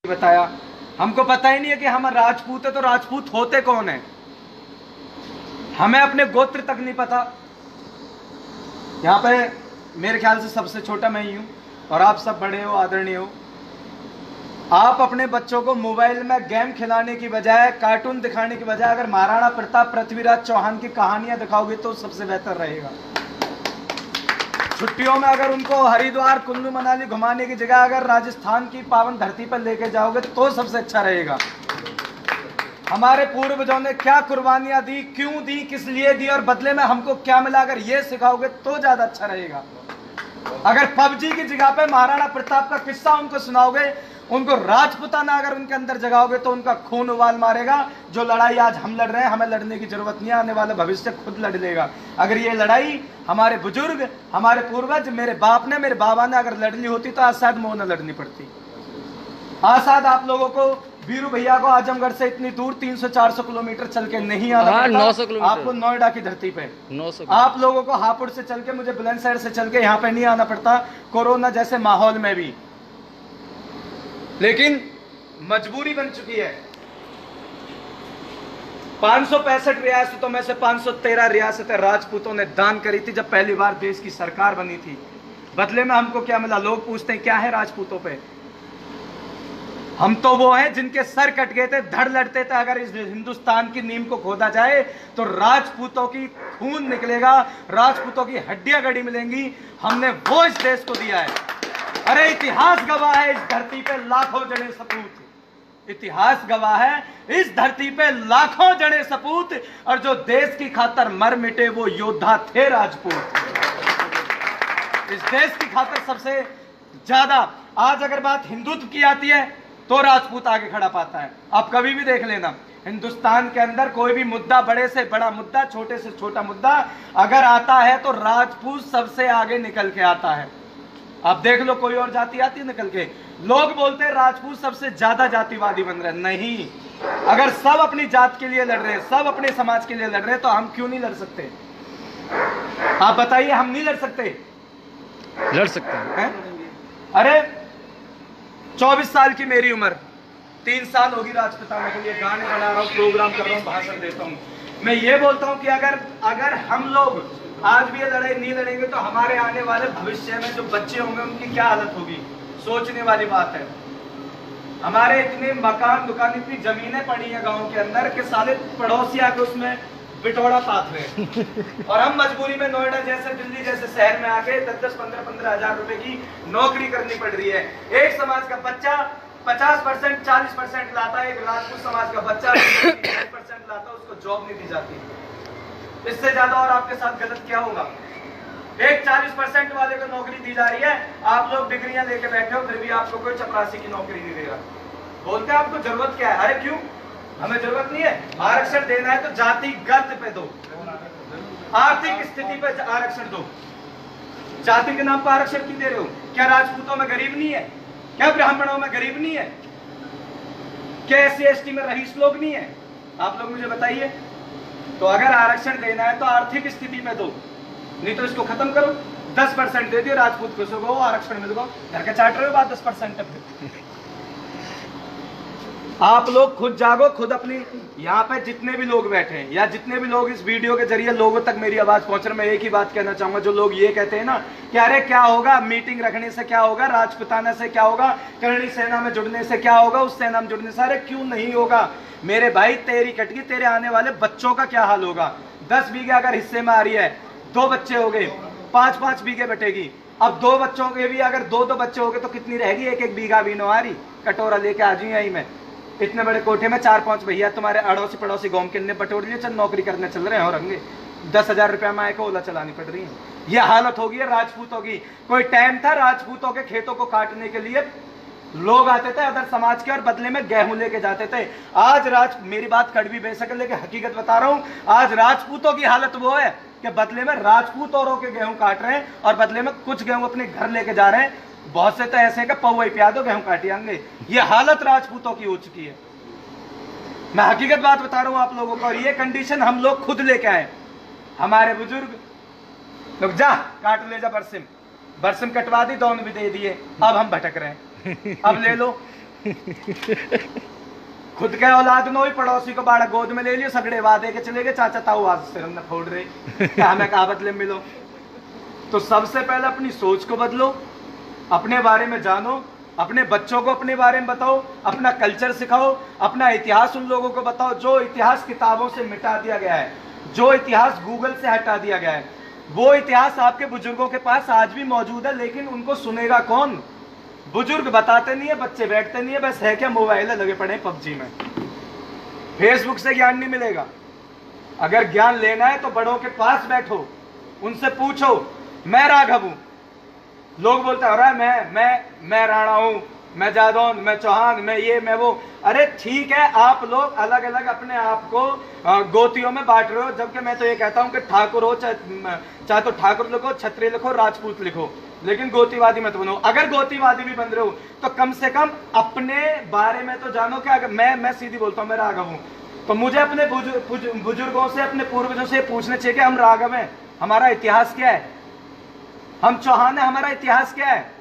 बताया। हमको पता ही नहीं है कि हम राजपूत है तो राजपूत होते कौन है, हमें अपने गोत्र तक नहीं पता। यहाँ पे मेरे ख्याल से सबसे छोटा मैं ही हूँ और आप सब बड़े हो, आदरणीय हो। आप अपने बच्चों को मोबाइल में गेम खिलाने की बजाय, कार्टून दिखाने की बजाय अगर महाराणा प्रताप पृथ्वीराज चौहान की कहानियां दिखाओगे तो सबसे बेहतर रहेगा। छुट्टियों में अगर उनको हरिद्वार कुल्लू मनाली घुमाने की जगह अगर राजस्थान की पावन धरती पर लेके जाओगे तो सबसे अच्छा रहेगा। हमारे पूर्वजों ने क्या कुर्बानियां दी, क्यों दी, किस लिए दी और बदले में हमको क्या मिला, अगर ये सिखाओगे तो ज्यादा अच्छा रहेगा। अगर पबजी की जगह पे महाराणा प्रताप का किस्सा उनको सुनाओगे, उनको राजपुताना अगर उनके अंदर जगाओगे तो उनका खून उबाल मारेगा। जो लड़ाई आज हम लड़ रहे हैं हमें लड़ने की जरूरत नहीं है, आने वाला भविष्य खुद लड़ लेगा। अगर ये लड़ाई हमारे बुजुर्ग, हमारे पूर्वज, मेरे बाप ने, मेरे बाबा ने अगर लड़ ली होती तो आज शायद मुंह न लड़नी पड़ती। आज शायद आप लोगों को, वीरू भैया को आजमगढ़ से इतनी दूर 300-400 किलोमीटर चल के नहीं आना पड़ता। 900 किलोमीटर आपको नोएडा की धरती पे 900। आप लोगों को हापुड़ से चल के, मुझे बुलंदशहर से चल के यहाँ पे नहीं आना पड़ता, कोरोना जैसे माहौल में भी। लेकिन मजबूरी बन चुकी है। 565 रियासतों में से 513 रियासतें राजपूतों ने दान करी थी जब पहली बार देश की सरकार बनी थी। बदले में हमको क्या मिला? लोग पूछते हैं क्या है राजपूतों पे। हम तो वो हैं जिनके सर कट गए थे, धड़ लड़ते थे। अगर इस हिंदुस्तान की नींव को खोदा जाए तो राजपूतों की खून निकलेगा, राजपूतों की हड्डियां गड़ी मिलेंगी। हमने वो इस देश को दिया है। अरे इतिहास गवाह है, इस धरती पे लाखों जड़े सपूत। इतिहास गवाह है, इस धरती पे लाखों जड़े सपूत, और जो देश की खातर मर मिटे वो योद्धा थे राजपूत। इस देश की खातर सबसे ज्यादा आज अगर बात हिंदुत्व की आती है तो राजपूत आगे खड़ा पाता है। आप कभी भी देख लेना, हिंदुस्तान के अंदर कोई भी मुद्दा, बड़े से बड़ा मुद्दा, छोटे से छोटा मुद्दा अगर आता है तो राजपूत सबसे आगे निकल के आता है। आप देख लो, कोई और जाति आती है निकल के। लोग बोलते हैं राजपूत सबसे ज्यादा जातिवादी बन रहे हैं। नहीं, अगर सब अपनी जात के लिए लड़ रहे हैं, सब अपने समाज के लिए लड़ रहे हैं, तो हम क्यों नहीं लड़ सकते? आप बताइए, हम नहीं लड़ सकते? लड़ सकते हैं। अरे 24 साल की मेरी उम्र, 3 साल होगी राजपुताना के लिए गाने बना रहा हूँ, प्रोग्राम कर रहा हूँ, भाषण देता हूँ। मैं ये बोलता हूँ कि अगर हम लोग आज भी ये लड़ाई नहीं लड़ेंगे तो हमारे आने वाले भविष्य में जो बच्चे होंगे उनकी क्या हालत होगी, सोचने वाली बात है। हमारे इतने मकान दुकान, इतनी जमीनें पड़ी है गांव के अंदर कि साले पड़ोसी आके उसमें बिटोड़ा पात रहे और हम मजबूरी में नोएडा जैसे, दिल्ली जैसे शहर में आके 10-10, 15-15 हजार रुपए की नौकरी करनी पड़ रही है। एक समाज का बच्चा 50%, 40% लाता है, एक राजपूत समाज का बच्चा 10% लाता है, उसको जॉब नहीं दी जाती। इससे ज्यादा और आपके साथ गलत क्या होगा? एक 40% वाले को नौकरी दी जा रही है, आप लोग डिग्रियां लेके बैठे हो, फिर भी आपको कोई चपरासी की नौकरी नहीं देगा। बोलते हैं आपको जरूरत क्या है? अरे क्यों, हमें जरूरत नहीं है। आरक्षण देना है तो जातिगत पे दो, आर्थिक स्थिति पे आरक्षण दो। जाति के नाम पर आरक्षण क्यों दे रहे हो? क्या राजपूतों में गरीब नहीं है? क्या ब्राह्मणों में गरीब नहीं है? क्या SC/ST में रईस लोग नहीं है? आप लोग मुझे बताइए। तो अगर आरक्षण देना है तो आर्थिक स्थिति में दो, नहीं तो इसको खत्म करो। 10% दे दियो, राजपूत खुश हो, आरक्षण मिल गो, घर के चाट रहे हो बात 10% पे। आप लोग खुद जागो, खुद अपनी, यहाँ पे जितने भी लोग बैठे हैं या जितने भी लोग इस वीडियो के जरिए लोगों तक मेरी आवाज पहुंच रही, मैं एक ही बात कहना चाहूंगा। जो लोग ये कहते हैं ना कि अरे क्या होगा, मीटिंग रखने से क्या होगा, राजपुताना से क्या होगा, करणी सेना में जुड़ने से क्या होगा, उस सेना में जुड़ने से, अरे क्यों नहीं होगा मेरे भाई? तेरी कटगी, तेरे आने वाले बच्चों का क्या हाल होगा? 10 बीघे अगर हिस्से में आ रही है, 2 बच्चे हो गए, 5-5 बीघे बटेगी। अब 2 बच्चों के भी अगर 2-2 बच्चे हो गए तो कितनी रहेगी? 1-1 बीघा भी नो आ रही। कटोरा लेके आ जाइए यही में, इतने बड़े कोठे में 4-5 भैया तुम्हारे अड़ोसी पड़ोसी गांव के बटोर लिए, चल नौकरी करने चल रहे हैं और होंगे 10,000 रुपया में आए को ओला चलानी पड़ रही है। यह हालत होगी है राजपूतों की। कोई टाइम था राजपूतों के खेतों को काटने के लिए लोग आते थे अदर समाज के और बदले में गेहूं लेके जाते थे। आज मेरी बात कड़वी बेशक है लेकिन हकीकत बता रहा हूं, आज राजपूतों की हालत वो है कि बदले में राजपूत औरों के गेहूं काट रहे हैं और बदले में कुछ गेहूं अपने घर लेके जा रहे हैं। बहुत से तो ऐसे हैं कि पौवा पिया दो, गेहूं काटी आएंगे। ये हालत राजपूतों की हो चुकी है। मैं हकीकत बात बता रहा हूं आप लोगों को, और ये कंडीशन हम लोग खुद लेके आए। हमारे बुजुर्ग लोग, जा काट ले जा, बरसिम कटवा दी, दौन भी दे दिए, अब हम भटक रहे हैं। अब ले लो, खुद के औलाद नो ही पड़ोसी को बाड़ा गोद में ले लियो, सगड़े वादे के चले गए, चाचा ताऊ आज सिर में फोड़ रहे क्या हमें कहा बदले मिलो। तो सबसे पहले अपनी सोच को बदलो, अपने बारे में जानो, अपने बच्चों को अपने बारे में बताओ, अपना कल्चर सिखाओ, अपना इतिहास उन लोगों को बताओ जो इतिहास किताबों से मिटा दिया गया है, जो इतिहास गूगल से हटा दिया गया है। वो इतिहास आपके बुजुर्गों के पास आज भी मौजूद है, लेकिन उनको सुनेगा कौन? बुजुर्ग बताते नहीं है, बच्चे बैठते नहीं है, बस है क्या मोबाइल लगे पड़े पबजी में। फेसबुक से ज्ञान नहीं मिलेगा। अगर ज्ञान लेना है तो बड़ों के पास बैठो, उनसे पूछो। मैं राघव हूं, लोग बोलते हैं मैं राणा हूं, मैं जादौन, मैं चौहान, मैं ये मैं वो। अरे ठीक है, आप लोग अलग अलग अपने आप को गोतियों में बांट रहे हो, जबकि मैं तो ये कहता हूं कि ठाकुर हो चाहे तो ठाकुर लिखो, क्षत्रिय लिखो, राजपूत लिखो, लेकिन गोतीवादी मत बनो। अगर गोतीवादी भी बन रहे हो तो कम से कम अपने बारे में तो जानो। कि अगर मैं सीधी बोलता हूं, मैं राघव हूं, तो मुझे अपने बुजुर्गों से, अपने पूर्वजों से पूछना चाहिए कि हम राघव हैं, हमारा इतिहास क्या है? हम चौहान है, हमारा इतिहास क्या है?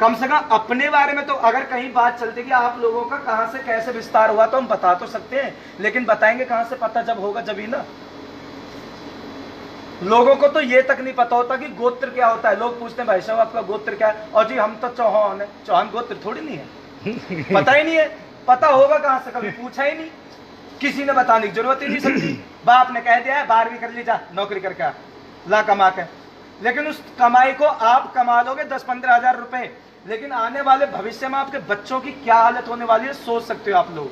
कम से कम अपने बारे में तो अगर कहीं बात चलती कि आप लोगों का कहां से कैसे विस्तार हुआ तो हम बता तो सकते हैं, लेकिन बताएंगे कहां से? पता जब होगा जब ही ना। लोगों को तो ये तक नहीं पता होता कि गोत्र क्या होता है। लोग पूछते हैं भाई साहब आपका गोत्र क्या है, और जी हम तो चौहान है। चौहान गोत्र थोड़ी नहीं है, पता ही नहीं है। पता होगा कहां से? कभी पूछा ही नहीं, किसी ने बताने की जरूरत ही नहीं समझी। बाप ने कह दिया है 12वीं कर ली, जा नौकरी करके आ, ला कमा के। लेकिन उस कमाई को आप कमा लोगे 10-15 हजार रुपए, लेकिन आने वाले भविष्य में आपके बच्चों की क्या हालत होने वाली है सोच सकते हो आप लोग।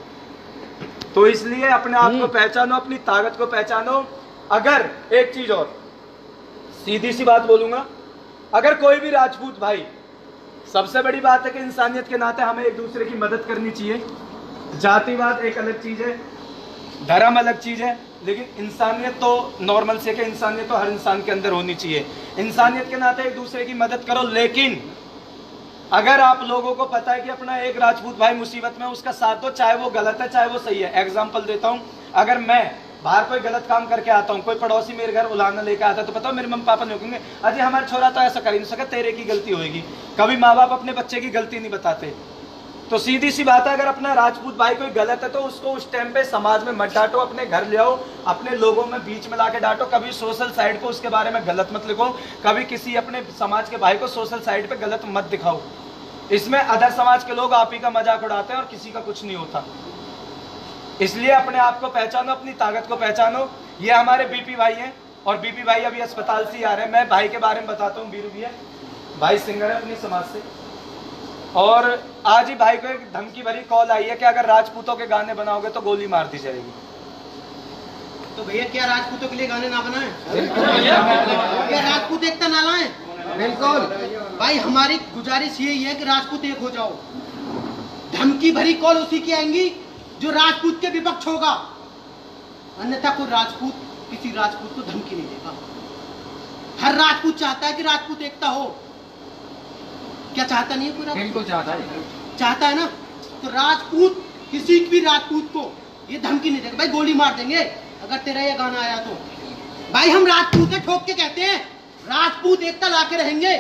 तो इसलिए अपने आप को पहचानो, अपनी ताकत को पहचानो। अगर एक चीज और सीधी सी बात बोलूंगा, अगर कोई भी राजपूत भाई, सबसे बड़ी बात है कि इंसानियत के नाते हमें एक दूसरे की मदद करनी चाहिए। जातिवाद एक अलग चीज है, धर्म अलग चीज है, लेकिन इंसानियत तो नॉर्मल से कि इंसानियत तो हर इंसान के अंदर होनी चाहिए। इंसानियत के नाते एक दूसरे की मदद करो। लेकिन अगर आप लोगों को पता है कि अपना एक राजपूत भाई मुसीबत में, उसका साथ दो, चाहे वो गलत है चाहे वो सही है। एग्जाम्पल देता हूं, अगर मैं बाहर कोई गलत काम करके आता हूं, कोई पड़ोसी मेरे घर उलाना लेके आता है, तो पता मेरे मम्मी पापा नहीं कहेंगे अजय हमारे छोरा तो ऐसा कर ही नहीं सका, तेरे की गलती होगी। कभी माँ बाप अपने बच्चे की गलती नहीं बताते। तो सीधी सी बात है, अगर अपना राजपूत भाई कोई गलत है तो उसको उस टाइम पे समाज में मत डांटो, अपने घर ले आओ, अपने लोगों में बीच में लाके डांटो। कभी सोशल साइड पे उसके बारे में गलत मत लिखो, कभी किसी अपने समाज के भाई को सोशल साइड पे गलत मत दिखाओ। इसमें अदर समाज के लोग आप ही का मजाक उड़ाते हैं और किसी का कुछ नहीं होता। इसलिए अपने आप को पहचानो, अपनी ताकत को पहचानो। ये हमारे बीपी भाई हैं, और बीपी भाई अभी अस्पताल से ही आ रहे हैं। मैं भाई के बारे में बताता हूँ। बीरू भैया भाई सिंगर है अपनी समाज से, और आज ही भाई को एक धमकी भरी कॉल आई है कि अगर राजपूतों के गाने बनाओगे तो गोली मार दी जाएगी। तो भैया क्या राजपूतों के लिए गाने ना बनाएं? क्या राजपूत एकता ना लाएं? बिल्कुल भाई, हमारी गुजारिश यही है कि राजपूत एक हो जाओ। धमकी भरी कॉल उसी की आएंगी जो राजपूत के विपक्ष होगा, अन्यथा कोई राजपूत किसी राजपूत को धमकी नहीं देगा। हर राजपूत चाहता है कि राजपूत एकता हो। क्या चाहता नहीं है कोई राजपूत? बिल्कुल चाहता है ना। तो राजपूत किसी भी राजपूत को ये धमकी नहीं देगा भाई, गोली मार देंगे अगर तेरा ये गाना आया तो। भाई हम राजपूत है, ठोक के कहते हैं राजपूत एकता लाके रहेंगे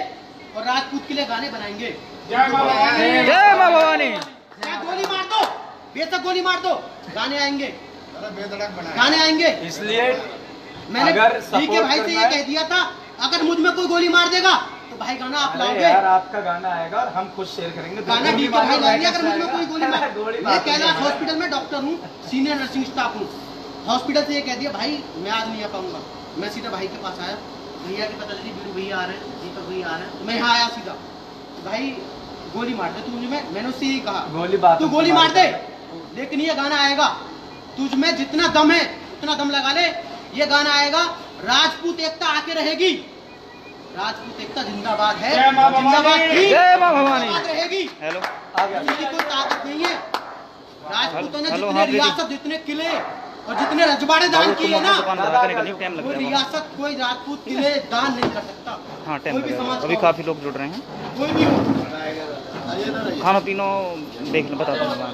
और राजपूत के लिए गाने बनाएंगे। जय मां भवानी। गोली मार दो, बेशक गोली मार दो, गाने आएंगे, गाने आएंगे। इसलिए मैंने अगर के भाई से ये कह दिया था, अगर मुझ में कोई गोली मार देगा तो भाई गाना आप लाओगे। यार आपका गाना आएगा और हम खुद शेयर करेंगे। गाना डी के भाई लाएंगे अगर मुझ में कोई गोली मार। मैं कैलाश हॉस्पिटल में डॉक्टर हूँ, सीनियर नर्सिंग स्टाफ हूँ। हॉस्पिटल से ये कह दिया भाई मैं आज नहीं आ पाऊंगा। मैं सीधा भाई के पास आया, भैया की पता चली बीरू भैया आ रहे हैं, दीपक भैया आ रहे हैं, तो मैं यहाँ आया सीधा। भाई गोली मार दे तुझ में, मैंने उससे यही कहा तू गोली मार दे, लेकिन ये गाना आएगा, तुझ में जितना दम है उतना दम लगा ले, ये गाना आएगा। राजपूत एकता आके रहेगी, राजपूत एकता जिंदाबाद है, जिंदाबाद रहेगी। हेलो, किसी को ताकत नहीं है। राजपूतों ने जितने रियासत, जितने किले और जितने रजवाड़े दान किए ना, वो रियासत कोई राजपूत किले दान नहीं कर सकता। हाँ, टाइम लगेगा। अभी काफी लोग जुड़ रहे हैं। कोई भी हो, खाना पीना देख लो, बता दूंगा।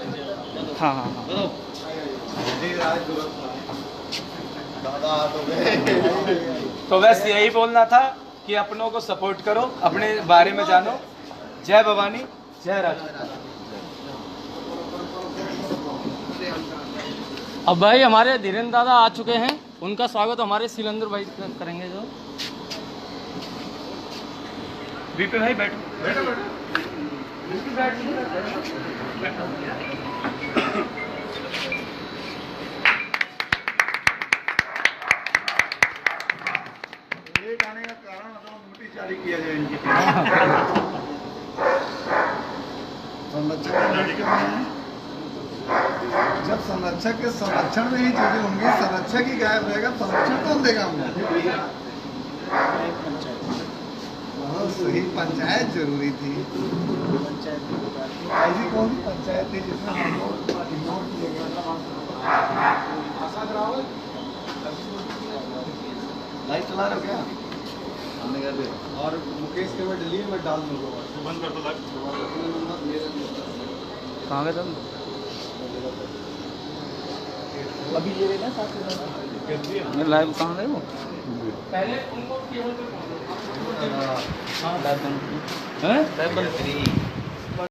हाँ हाँ हाँ। तो बस यही बोलना था कि अपनों को सपोर्ट करो, अपने बारे में जानो। जय भवानी, जय राजपूत। अब भाई हमारे धीरेन्द्र दादा आ चुके हैं, उनका स्वागत हमारे सिलेंडर भाई करेंगे जो। वीपी भाई बैठो बैठो लेट आने का कारण अथवा नोटिस जारी किया जाए इनके संरक्षक की लड़की में जब संरक्षक के संरक्षण में ही चीजें होंगी, संरक्षक ही गायब रहेगा, संरक्षण कौन देगा हमको? बहुत सही, पंचायत जरूरी थी। ऐसी कौन सी पंचायत थी जिसमें हम लोग इग्नोर किए गए? लाइट चला रहे हो क्या? और मुकेश के मैं डिलीट में डाल दूंगा, बंद कर दो लाइट। कहाँ गए तुम? अभी ये ना साथ लाइव कहाँ गए वो? पहले उनको केबल पे लाइव बंद